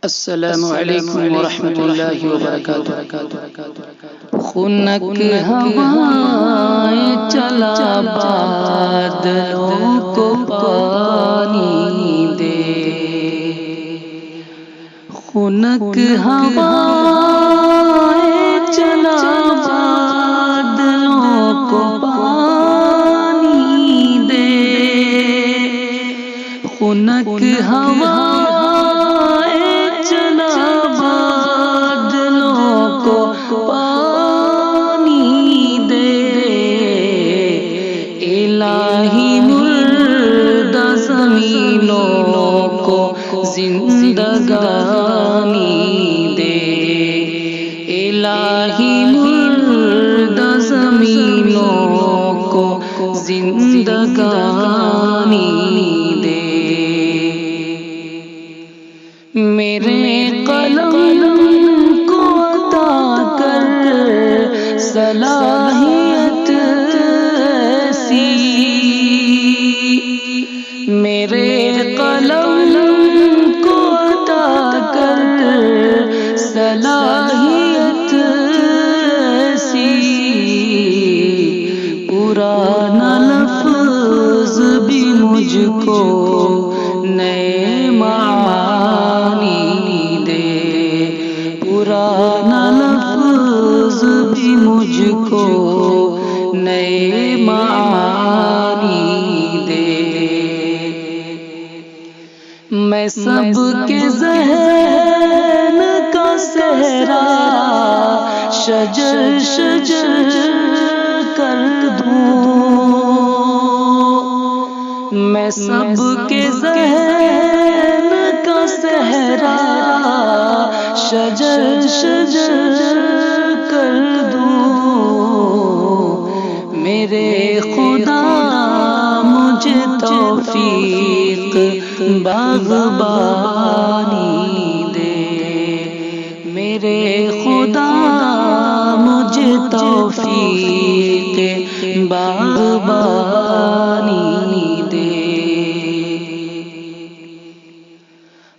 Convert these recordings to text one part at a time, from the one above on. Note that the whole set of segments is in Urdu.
السلام علیکم ورحمۃ اللہ وبرکاتہ۔ خنک ہوائیں چلا بادلوں کو پانی دے، خنک ہوائیں چلا بادلوں کو پانی دے، خنک ہوائیں زمینوں کو زندگانی دے، الہی مردہ زمینوں کو زندگانی دے، میرے قلم کو عطا کر صلاحیت ایسی، میرے قلم کو عطا کر صلاحیت ایسی، پرانا لفظ بھی مجھ کو نئے معانی دے، پرانا لفظ بھی مجھ کو نئے معانی دے، میں سب کے ذہن کا صحرا شجر شجر کر دوں، میں سب کے ذہن کا صحرا شجر شجر کر دوں، میرے خدا مجھے توفیق باغبانی دے، میرے خدا مجھے توفیق باغبانی دے،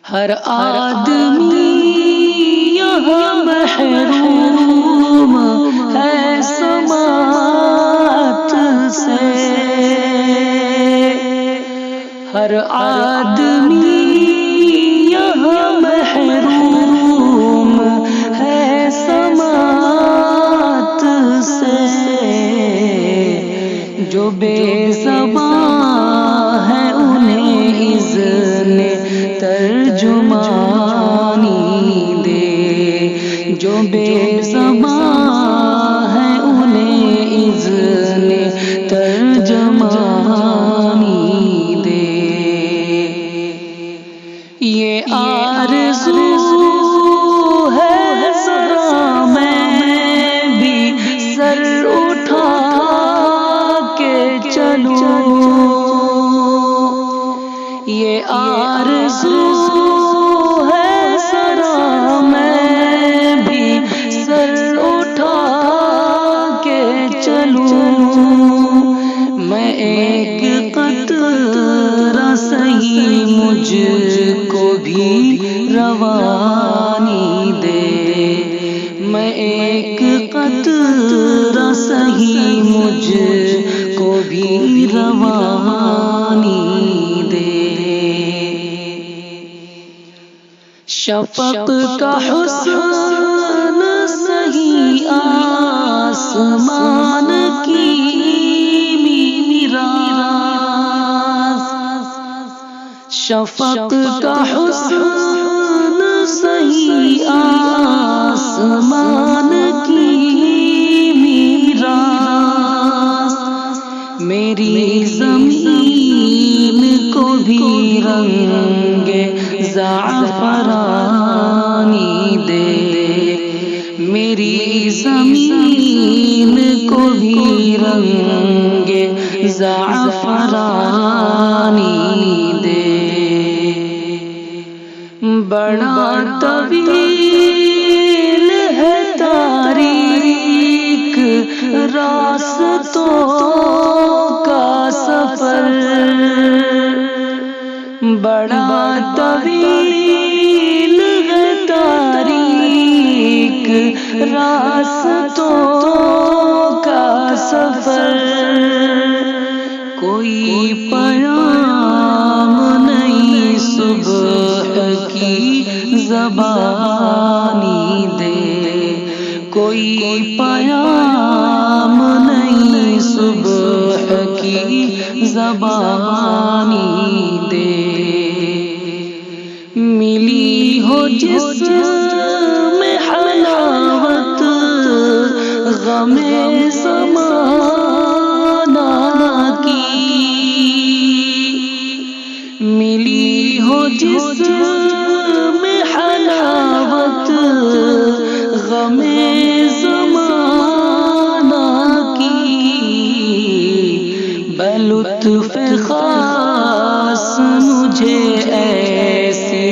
ہر آدمی یہاں محروم ہے سماعت سے، ہر آدمی یہاں محروم ہے سماعت سے، جو بے زباں ہے انہیں اذن ترجمانی دے، جو بے زباں ہے انہیں اذن ترجمانی دے، یہ آرزو ہے ذرا میں بھی سر اٹھا کے چلوں، یہ آرزو ہے ذرا میں بھی سر اٹھا کے چلوں، میں ایک قطرہ سہی مجھ کو بھی روانی دے، میں ایک قطرہ سہی مجھ کو بھی روانی دے، شفق کا حسن سہی آسمان کی میراث، شفق کا حسن سہی آسمان کی میراث، میری زمین کو بھی رنگ زعفرانی دے، میری زمین کو بھی رنگ زعفرانی دے، بڑا طویل ہے تاریک راستوں کا سفر، بڑا طویل ہے راستوں کا سفر، کوئی پیام نہیں صبح کی زبانی دے، کوئی پیام نہیں صبح کی زبانی دے، ملی ہو جس میں حلاوت غم زمانہ کی، ملی ہو جس میں حلاوت غم زمانہ کی، بلطف خاص مجھے ایسی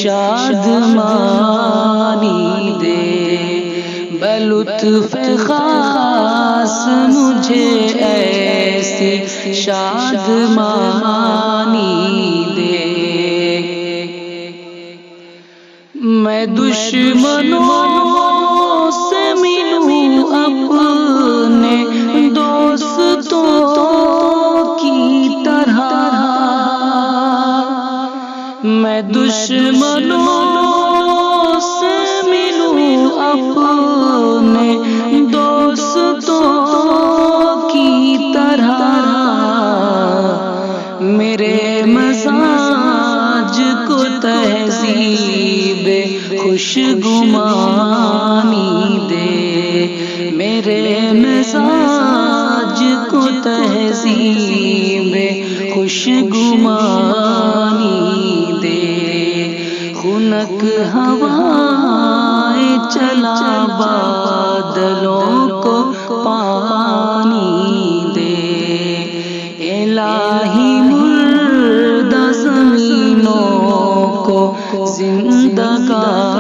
شادمانی دے، بلطف خاص مجھے ایسی شادمانی دے، میں دشمنوں سے ملوں اپنے دوستوں کی طرح، میں دشمنوں سے ملوں اپنے دوستوں کی طرح، میرے مزاج کو تہذیب خوشگمانی دے، میرے مزاج کو تہذیب خوشگمانی دے، خنک ہوائیں چلا بادلوں کو پانی دے، الہی مردہ زمینوں کو زندگانی